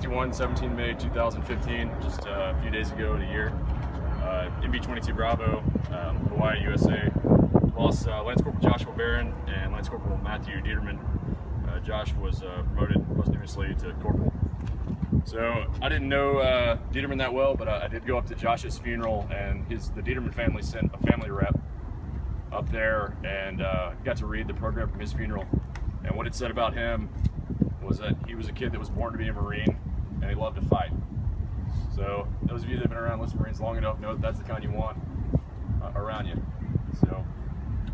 61, 17 May 2015, just a few days ago in a year. MB-22 Bravo, Hawaii, USA. Lost Lance Corporal Joshua Barron and Lance Corporal Matthew Dieterman. Josh was promoted posthumously to corporal. So I didn't know Dieterman that well, but I did go up to Josh's funeral, and the Dieterman family sent a family rep up there, and got to read the program from his funeral. And what it said about him was that he was a kid that was born to be a Marine, and he loved to fight. So those of you that have been around enlisted Marines long enough know that that's the kind you want around you. So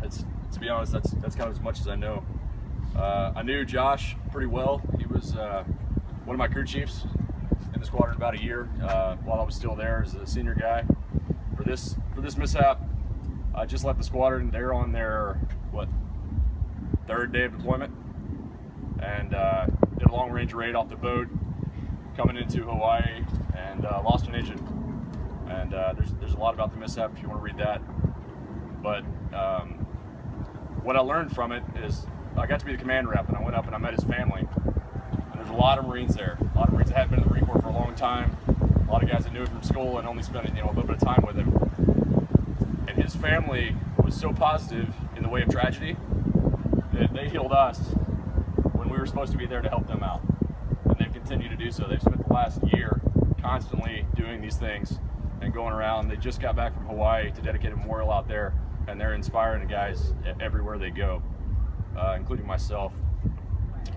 to be honest, that's kind of as much as I know. I knew Josh pretty well. He was one of my crew chiefs in the squadron about a year while I was still there as a senior guy. For this mishap, I just left the squadron. They're on their third day of deployment, and did a long range raid off the boat coming into Hawaii, and lost an engine. And there's a lot about the mishap if you want to read that. But what I learned from it is I got to be the command rep, and I went up and I met his family. And there's a lot of Marines there. A lot of Marines that hadn't been in the Marine Corps for a long time. A lot of guys that knew him from school and only spent a little bit of time with him. And his family was so positive in the way of tragedy that they healed us when we were supposed to be there to help them out. And they've continued to do so. They've spent the last year constantly doing these things and going around. They just got back from Hawaii to dedicate a memorial out there, and they're inspiring the guys everywhere they go, including myself.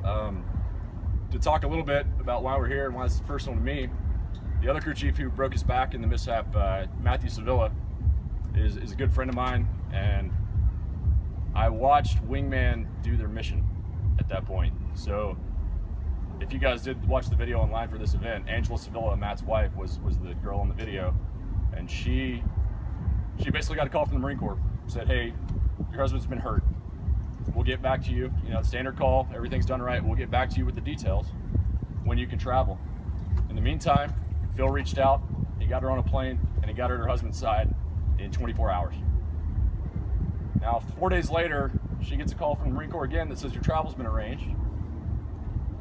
To talk a little bit about why we're here and why this is personal to me, the other crew chief who broke his back in the mishap, Matthew Sevilla, is a good friend of mine, and I watched Wingman do their mission at that point. So if you guys did watch the video online for this event, Angela Sevilla, Matt's wife, was the girl in the video, and she basically got a call from the Marine Corps, said, "Hey, your husband's been hurt. We'll get back to you. You know, standard call, everything's done right. We'll get back to you with the details when you can travel." In the meantime, Phil reached out, he got her on a plane, and he got her to her husband's side in 24 hours. Now, 4 days later, she gets a call from the Marine Corps again that says your travel's been arranged,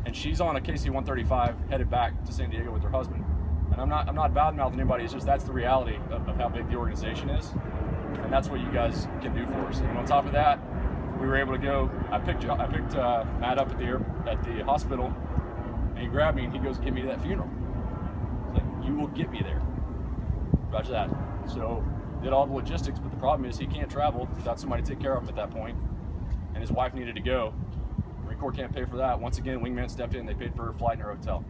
and she's on a KC-135 headed back to San Diego with her husband. And I'm not bad-mouthing anybody. It's just that's the reality of how big the organization is, and that's what you guys can do for us. And on top of that, we were able to go. I picked Matt up at the hospital, and he grabbed me and he goes, "Get me to that funeral." I was like, "You will get me there." Roger that. So did all the logistics, but the problem is he can't travel without somebody to take care of him at that point, and his wife needed to go. Marine Corps can't pay for that. Once again, Wingman stepped in. They paid for her flight and her hotel.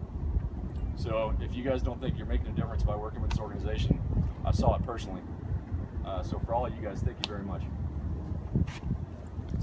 So if you guys don't think you're making a difference by working with this organization, I saw it personally. So for all of you guys, thank you very much.